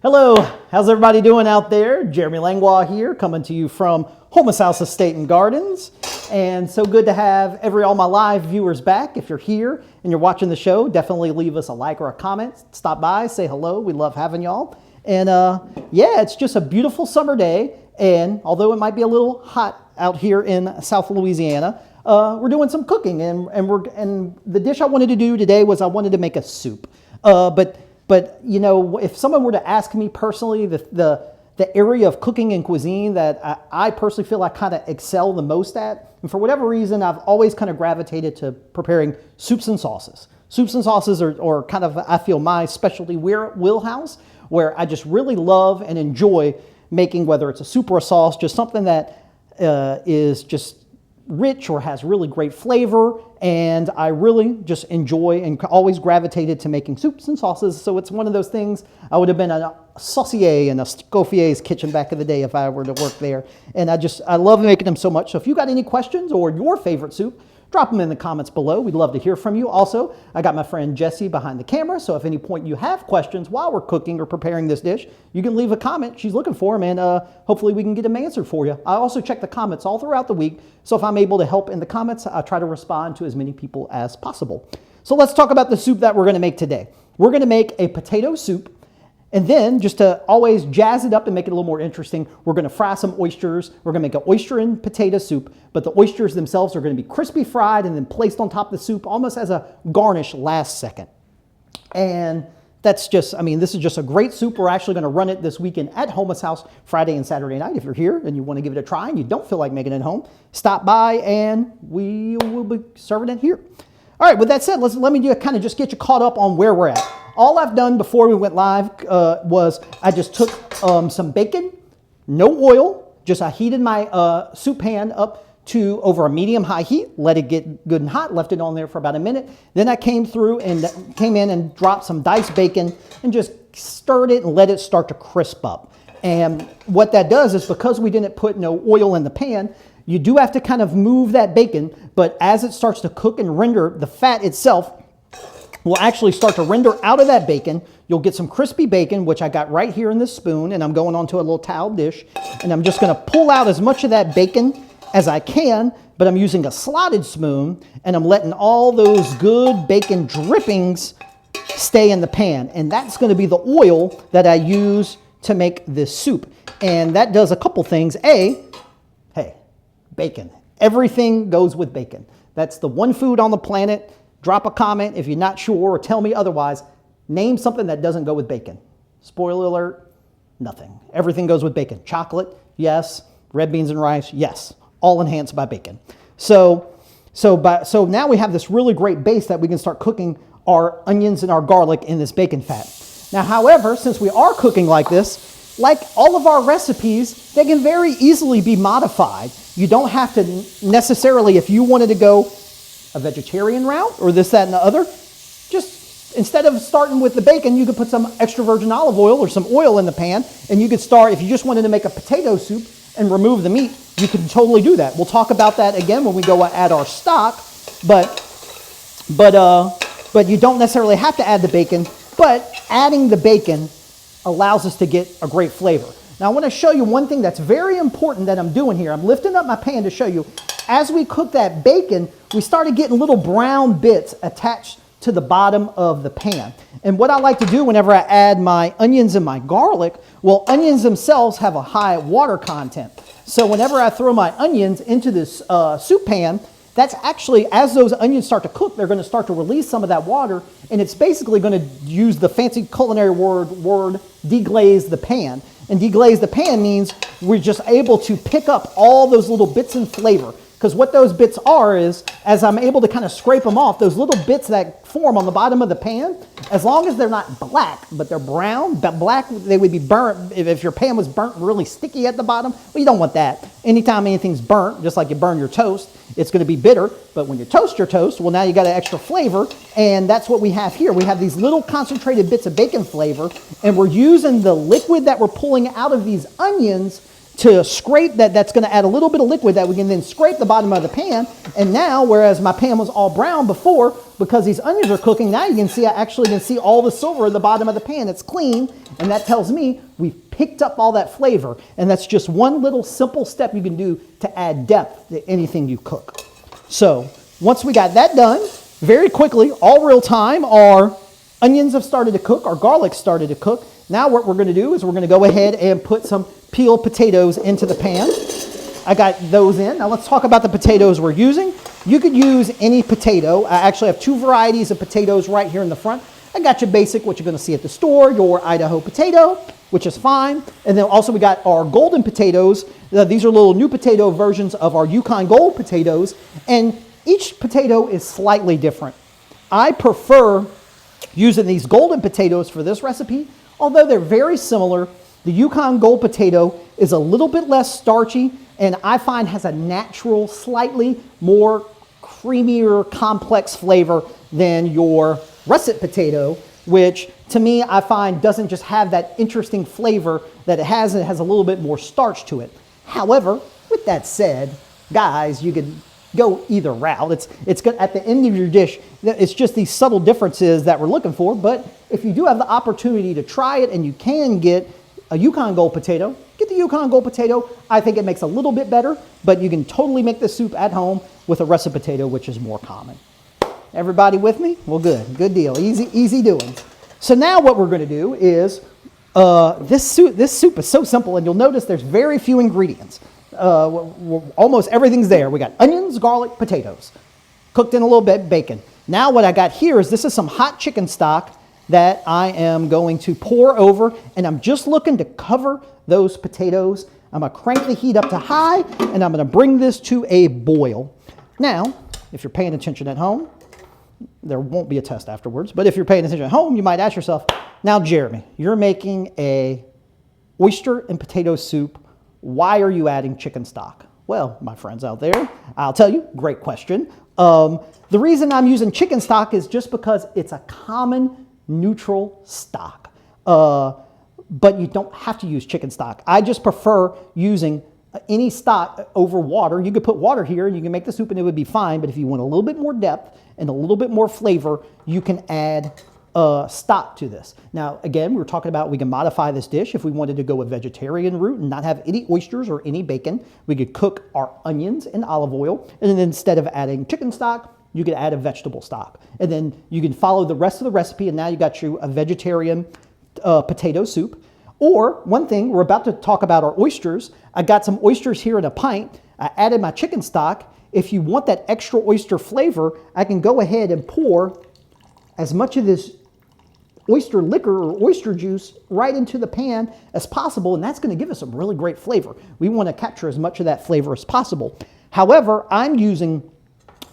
Hello, how's everybody doing out there? Jeremy Langlois here, coming to you from Houmas House Estate and Gardens. And so good to have all my live viewers back. If you're here and you're watching the show, definitely leave us a like or a comment. Stop by, say hello. We love having y'all. And yeah, it's just a beautiful summer day. And although it might be a little hot out here in South Louisiana, we're doing some cooking. And the dish I wanted to do today was I wanted to make a soup. But you know, if someone were to ask me personally, the area of cooking and cuisine that I personally feel I kind of excel the most at, and for whatever reason, I've always kind of gravitated to preparing soups and sauces. Soups and sauces are kind of, I feel, my specialty wheelhouse, where I just really love and enjoy making, whether it's a soup or a sauce, just something that is just rich or has really great flavor, and I really just enjoy and always gravitated to making soups and sauces. So it's one of those things. I would have been a saucier in a Scoffier's kitchen back in the day if I were to work there, and I love making them so much. So if you got any questions or your favorite soup, drop them in the comments below. We'd love to hear from you. Also, I got my friend Jessie behind the camera, so if at any point you have questions while we're cooking or preparing this dish, you can leave a comment. She's looking for them, and hopefully we can get them answered for you. I also check the comments all throughout the week, so if I'm able to help in the comments, I try to respond to as many people as possible. So let's talk about the soup that we're going to make today. We're going to make a potato soup. And then, just to always jazz it up and make it a little more interesting, we're going to fry some oysters. We're going to make an oyster and potato soup, but the oysters themselves are going to be crispy fried and then placed on top of the soup almost as a garnish last second. And that's just, I mean, this is just a great soup. We're actually going to run it this weekend at Houmas House Friday and Saturday night. If you're here and you want to give it a try and you don't feel like making it at home, stop by and we will be serving it here. All right, with that said, let me kind of just get you caught up on where we're at. All I've done before we went live was I just took some bacon, no oil, just I heated my soup pan up to over a medium-high heat, let it get good and hot, left it on there for about a minute. Then I came in and dropped some diced bacon and just stirred it and let it start to crisp up. And what that does is, because we didn't put no oil in the pan, you do have to kind of move that bacon, but as it starts to cook and render, the fat itself will actually start to render out of that bacon. You'll get some crispy bacon, which I got right here in this spoon, and I'm going onto a little towel dish, and I'm just gonna pull out as much of that bacon as I can, but I'm using a slotted spoon, and I'm letting all those good bacon drippings stay in the pan, and that's gonna be the oil that I use to make this soup. And that does a couple things. Hey, bacon. Everything goes with bacon. That's the one food on the planet. Drop a comment if you're not sure, or tell me otherwise. Name something that doesn't go with bacon. Spoiler alert, nothing. Everything goes with bacon. Chocolate, yes. Red beans and rice, yes. All enhanced by bacon. So now we have this really great base that we can start cooking our onions and our garlic in this bacon fat. Now, however, since we are cooking like this, like all of our recipes, they can very easily be modified. You don't have to necessarily, if you wanted to go a vegetarian route or this, that, and the other, just instead of starting with the bacon, you could put some extra virgin olive oil or some oil in the pan, and you could start, if you just wanted to make a potato soup and remove the meat, you can totally do that. We'll talk about that again when we go add our stock, but you don't necessarily have to add the bacon, but adding the bacon allows us to get a great flavor. Now I want to show you one thing that's very important that I'm doing here. I'm lifting up my pan to show you. As we cook that bacon, we started getting little brown bits attached to the bottom of the pan. And what I like to do whenever I add my onions and my garlic, well, onions themselves have a high water content. So whenever I throw my onions into this soup pan, that's actually, as those onions start to cook, they're going to start to release some of that water, and it's basically going to use the fancy culinary word deglaze the pan. And deglaze the pan means we're just able to pick up all those little bits in flavor. Because what those bits are is, as I'm able to kind of scrape them off, those little bits that form on the bottom of the pan, as long as they're not black, but they're brown, but black, they would be burnt. If your pan was burnt really sticky at the bottom, well, you don't want that. Anytime anything's burnt, just like you burn your toast, it's going to be bitter. But when you toast your toast, well, now you got an extra flavor, and that's what we have here. We have these little concentrated bits of bacon flavor, and we're using the liquid that we're pulling out of these onions to scrape that. That's going to add a little bit of liquid that we can then scrape the bottom of the pan. And now, whereas my pan was all brown before, because these onions are cooking, now you can see, I actually can see all the silver at the bottom of the pan. It's clean, and that tells me we've picked up all that flavor. And that's just one little simple step you can do to add depth to anything you cook. So once we got that done, very quickly, all real time, our onions have started to cook, our garlic started to cook. Now what we're going to do is we're going to go ahead and put some peeled potatoes into the pan. I got those in. Now let's talk about the potatoes we're using. You could use any potato. I actually have two varieties of potatoes right here in the front. I got your basic, what you're going to see at the store, your Idaho potato, which is fine. And then also we got our golden potatoes. These are little new potato versions of our Yukon Gold potatoes. And each potato is slightly different. I prefer using these golden potatoes for this recipe. Although they're very similar, the Yukon Gold potato is a little bit less starchy and I find has a natural, slightly more creamier, complex flavor than your russet potato, which to me I find doesn't just have that interesting flavor that it has. It has a little bit more starch to it. However, with that said, guys, you can go either route. It's good at the end of your dish. It's just these subtle differences that we're looking for. But if you do have the opportunity to try it and you can get a Yukon Gold potato, get the Yukon Gold potato. I think it makes a little bit better, but you can totally make this soup at home with a russet potato, which is more common. Everybody with me? Well, good deal. Easy doings. So now what we're going to do is this soup is so simple, and you'll notice there's very few ingredients. Almost everything's there. We got onions, garlic, potatoes, cooked in a little bit, bacon. Now what I got here is this is some hot chicken stock that I am going to pour over, and I'm just looking to cover those potatoes. I'm going to crank the heat up to high, and I'm going to bring this to a boil. Now, if you're paying attention at home, there won't be a test afterwards, but if you're paying attention at home, you might ask yourself, now Jeremy, you're making a oyster and potato soup. Why are you adding chicken stock? Well, my friends out there, I'll tell you, great question. The reason I'm using chicken stock is just because it's a common neutral stock. But you don't have to use chicken stock. I just prefer using any stock over water. You could put water here and you can make the soup and it would be fine. But if you want a little bit more depth and a little bit more flavor, you can add stock to this. Now, again, we were talking about we can modify this dish if we wanted to go a vegetarian route and not have any oysters or any bacon. We could cook our onions in olive oil, and then instead of adding chicken stock, you could add a vegetable stock. And then you can follow the rest of the recipe, and now you got you a vegetarian potato soup. Or one thing, we're about to talk about our oysters. I got some oysters here in a pint. I added my chicken stock. If you want that extra oyster flavor, I can go ahead and pour as much of this oyster liquor or oyster juice right into the pan as possible, and that's going to give us some really great flavor. We want to capture as much of that flavor as possible. However, I'm using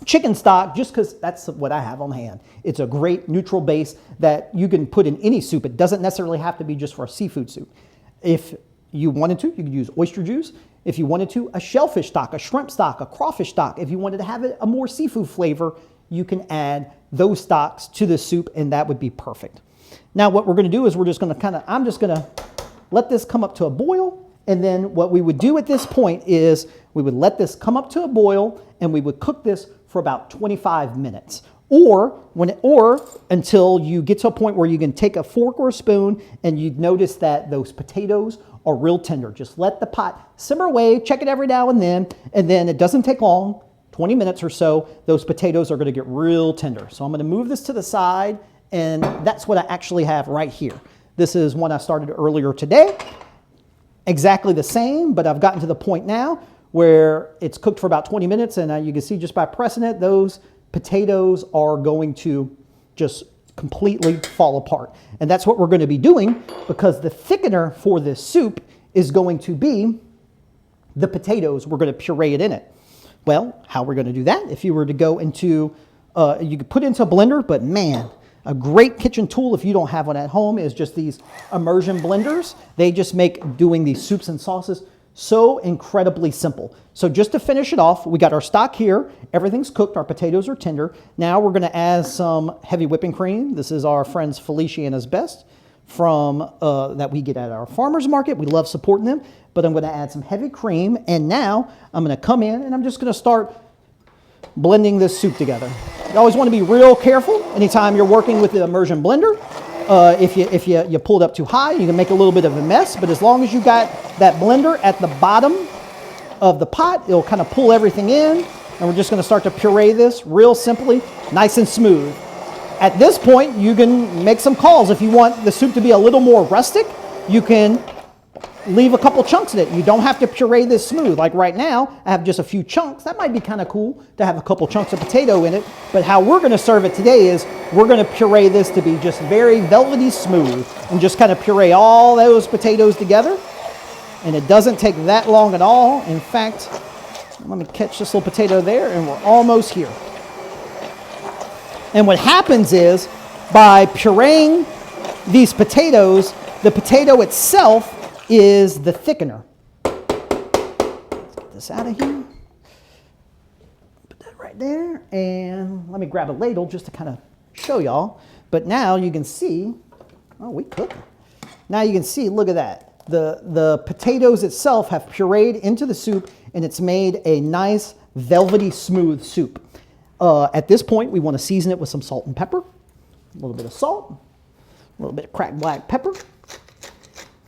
chicken stock just because that's what I have on hand. It's a great neutral base that you can put in any soup. It doesn't necessarily have to be just for a seafood soup. If you wanted to, you could use oyster juice. If you wanted to, a shellfish stock, a shrimp stock, a crawfish stock. If you wanted to have a more seafood flavor, you can add those stocks to the soup, and that would be perfect. Now what we're going to do is we're just going to I'm just going to let this come up to a boil, and then what we would do at this point is we would let this come up to a boil and we would cook this for about 25 minutes or until you get to a point where you can take a fork or a spoon and you'd notice that those potatoes are real tender. Just let the pot simmer away, check it every now and then it doesn't take long, 20 minutes or so, those potatoes are going to get real tender. So I'm going to move this to the side, and that's what I actually have right here. This is one I started earlier today. Exactly the same, but I've gotten to the point now where it's cooked for about 20 minutes, and you can see just by pressing it, those potatoes are going to just completely fall apart. And that's what we're going to be doing because the thickener for this soup is going to be the potatoes. We're going to puree it in it. Well, how we're going to do that? If you were to go into, you could put it into a blender, but man, a great kitchen tool if you don't have one at home is just these immersion blenders. They just make doing these soups and sauces so incredibly simple. So just to finish it off, we got our stock here. Everything's cooked. Our potatoes are tender. Now we're going to add some heavy whipping cream. This is our friend's Feliciana's Best. from that we get at our farmer's market. We love supporting them, but I'm going to add some heavy cream. And now I'm going to come in and I'm just going to start blending this soup together. You always want to be real careful anytime you're working with the immersion blender. If you pull it up too high, you can make a little bit of a mess, but as long as you got that blender at the bottom of the pot, it'll kind of pull everything in, and we're just going to start to puree this real simply, nice and smooth. At this point, you can make some calls. If you want the soup to be a little more rustic, you can leave a couple chunks in it. You don't have to puree this smooth. Like right now, I have just a few chunks. That might be kind of cool to have a couple chunks of potato in it, but how we're going to serve it today is we're going to puree this to be just very velvety smooth and just kind of puree all those potatoes together. And it doesn't take that long at all. In fact, let me catch this little potato there, and we're almost here. And what happens is, by pureeing these potatoes, the potato itself is the thickener. Let's get this out of here. Put that right there. And let me grab a ladle just to kind of show y'all. But now you can see, oh, we cooking. Now you can see, look at that. The potatoes itself have pureed into the soup, and it's made a nice, velvety, smooth soup. At this point, we want to season it with some salt and pepper, a little bit of salt, a little bit of cracked black pepper,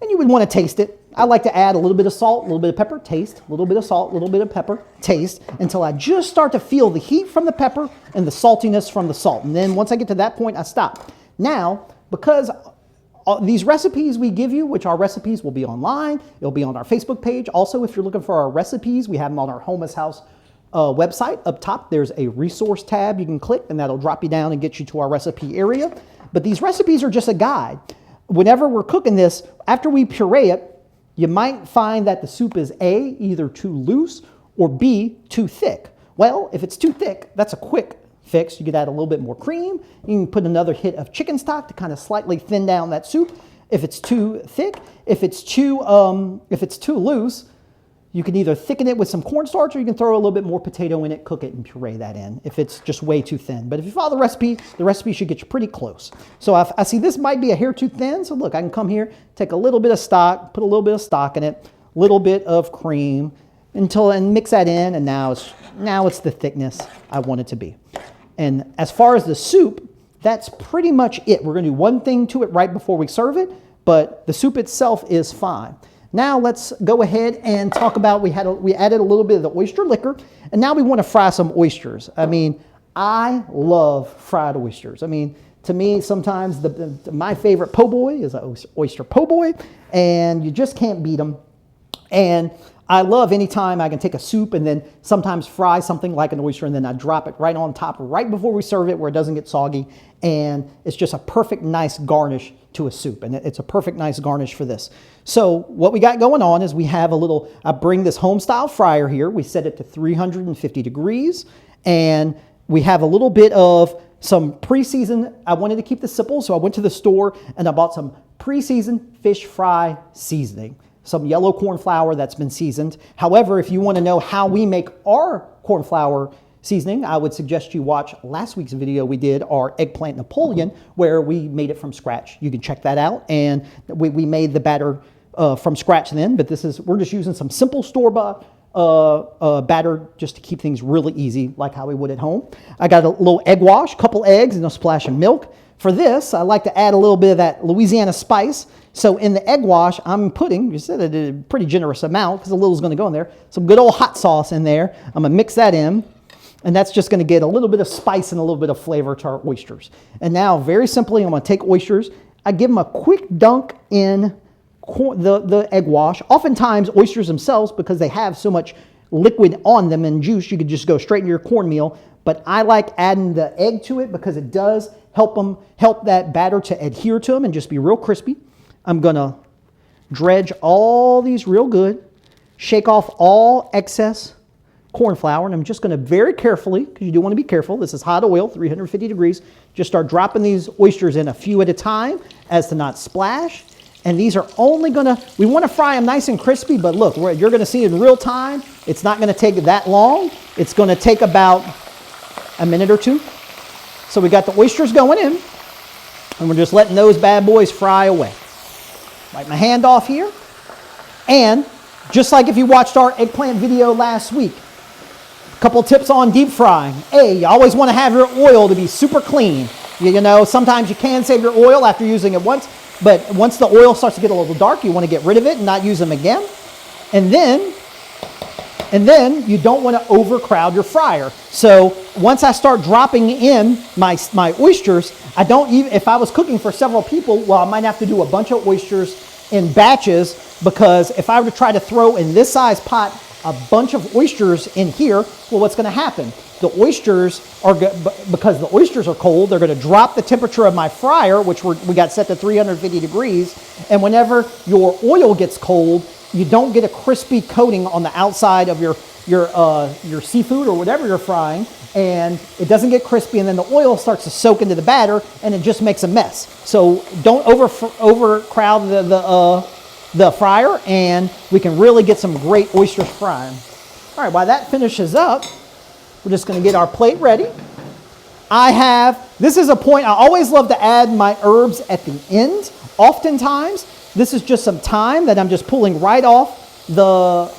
and you would want to taste it. I like to add a little bit of salt, a little bit of pepper, taste, a little bit of salt, a little bit of pepper, taste, until I just start to feel the heat from the pepper and the saltiness from the salt. And then once I get to that point, I stop. Now, because these recipes we give you, which our recipes will be online, it'll be on our Facebook page. Also, if you're looking for our recipes, we have them on our Houmas House website. Up top, there's a resource tab you can click, and that'll drop you down and get you to our recipe area. But these recipes are just a guide. Whenever we're cooking this, after we puree it, you might find that the soup is A, either too loose, or B, too thick. Well, if it's too thick, that's a quick fix. You could add a little bit more cream. You can put another hit of chicken stock to kind of slightly thin down that soup. If it's too thick, if it's too loose, you can either thicken it with some cornstarch, or you can throw a little bit more potato in it, cook it, and puree that in if it's just way too thin. But if you follow the recipe should get you pretty close. So I see this might be a hair too thin. So look, I can come here, take a little bit of stock, put a little bit of stock in it, a little bit of cream, and mix that in, and now it's the thickness I want it to be. And as far as the soup, that's pretty much it. We're going to do one thing to it right before we serve it, but the soup itself is fine. Now let's go ahead and talk about, we added a little bit of the oyster liquor, and now we want to fry some oysters. I mean, I love fried oysters. I mean, to me, sometimes my favorite po' boy is an oyster po' boy, and you just can't beat them. And I love anytime I can take a soup and then sometimes fry something like an oyster, and then I drop it right on top right before we serve it where it doesn't get soggy. And it's just a perfect, nice garnish to a soup. And it's a perfect, nice garnish for this. So what we got going on is we have I bring this home style fryer here. We set it to 350 degrees. And we have a little bit of some pre-seasoned, I wanted to keep this simple, so I went to the store and I bought some pre-seasoned fish fry seasoning. Some yellow corn flour that's been seasoned. However, if you want to know how we make our corn flour seasoning, I would suggest you watch last week's video. We did our eggplant Napoleon, where we made it from scratch. You can check that out. And we made the batter from scratch then, but we're just using some simple store-bought batter just to keep things really easy, like how we would at home. I got a little egg wash, couple eggs, and a splash of milk. For this, I like to add a little bit of that Louisiana spice. So in the egg wash, I'm putting, you said a pretty generous amount because a little is going to go in there, some good old hot sauce in there. I'm going to mix that in, and that's just going to get a little bit of spice and a little bit of flavor to our oysters. And now, very simply, I'm going to take oysters. I give them a quick dunk in the egg wash. Oftentimes, oysters themselves, because they have so much liquid on them and juice, you could just go straight into your cornmeal. But I like adding the egg to it because it does help that batter to adhere to them and just be real crispy. I'm going to dredge all these real good, shake off all excess corn flour, and I'm just going to very carefully, because you do want to be careful, this is hot oil, 350 degrees, just start dropping these oysters in a few at a time as to not splash. And these are only going to, we want to fry them nice and crispy, but look, you're going to see in real time, it's not going to take that long. It's going to take about a minute or two. So we got the oysters going in. And we're just letting those bad boys fry away. Wipe my hand off here. And just like if you watched our eggplant video last week, a couple tips on deep frying. You always want to have your oil to be super clean. You know, sometimes you can save your oil after using it once, but once the oil starts to get a little dark, you want to get rid of it and not use them again. And then you don't want to overcrowd your fryer. So once I start dropping in my oysters, I don't even, if I was cooking for several people, well, I might have to do a bunch of oysters in batches, because if I were to try to throw in this size pot a bunch of oysters in here, well, what's going to happen? The oysters are, because the oysters are cold, they're going to drop the temperature of my fryer, which we got set to 350 degrees. And whenever your oil gets cold, you don't get a crispy coating on the outside of your seafood or whatever you're frying, and it doesn't get crispy, and then the oil starts to soak into the batter, and it just makes a mess. So don't overcrowd the fryer, and we can really get some great oysters frying. All right, while that finishes up, we're just going to get our plate ready. This is a point, I always love to add my herbs at the end. Oftentimes, this is just some thyme that I'm just pulling right off the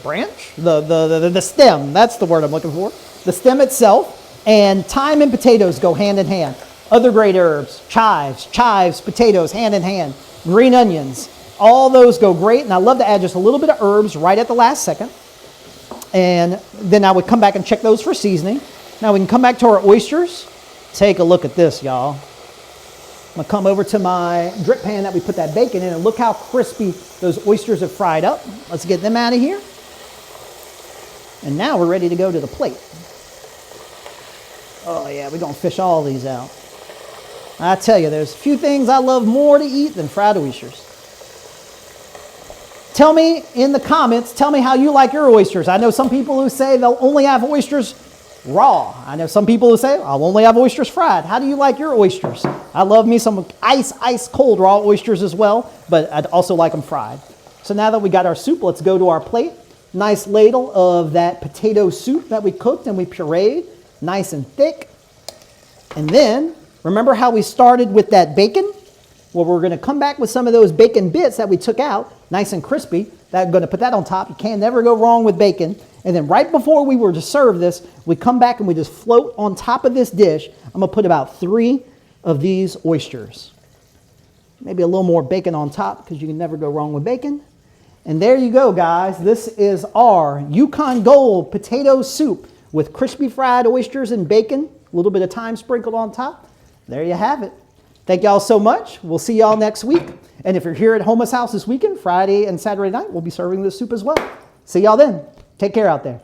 branch, the stem. That's the word I'm looking for. The stem itself. And thyme and potatoes go hand in hand. Other great herbs, chives, potatoes, hand in hand. Green onions, all those go great. And I love to add just a little bit of herbs right at the last second. And then I would come back and check those for seasoning. Now we can come back to our oysters. Take a look at this, y'all. I'm going to come over to my drip pan that we put that bacon in, and look how crispy those oysters have fried up. Let's get them out of here. And now we're ready to go to the plate. Oh yeah, we're going to fish all these out. I tell you, there's a few things I love more to eat than fried oysters. Tell me in the comments, tell me how you like your oysters. I know some people who say they'll only have oysters raw. I know some people who say, I'll only have oysters fried. How do you like your oysters? I love me some ice cold raw oysters as well, but I'd also like them fried. So now that we got our soup, let's go to our plate. Nice ladle of that potato soup that we cooked and we pureed, nice and thick. And then, remember how we started with that bacon? Well, we're going to come back with some of those bacon bits that we took out, nice and crispy. I'm going to put that on top. You can never go wrong with bacon. And then right before we were to serve this, we come back and we just float on top of this dish. I'm going to put about 3 of these oysters. Maybe a little more bacon on top, because you can never go wrong with bacon. And there you go, guys. This is our Yukon Gold potato soup with crispy fried oysters and bacon, a little bit of thyme sprinkled on top. There you have it. Thank y'all so much. We'll see y'all next week. And if you're here at Houmas House this weekend, Friday and Saturday night, we'll be serving this soup as well. See y'all then. Take care out there.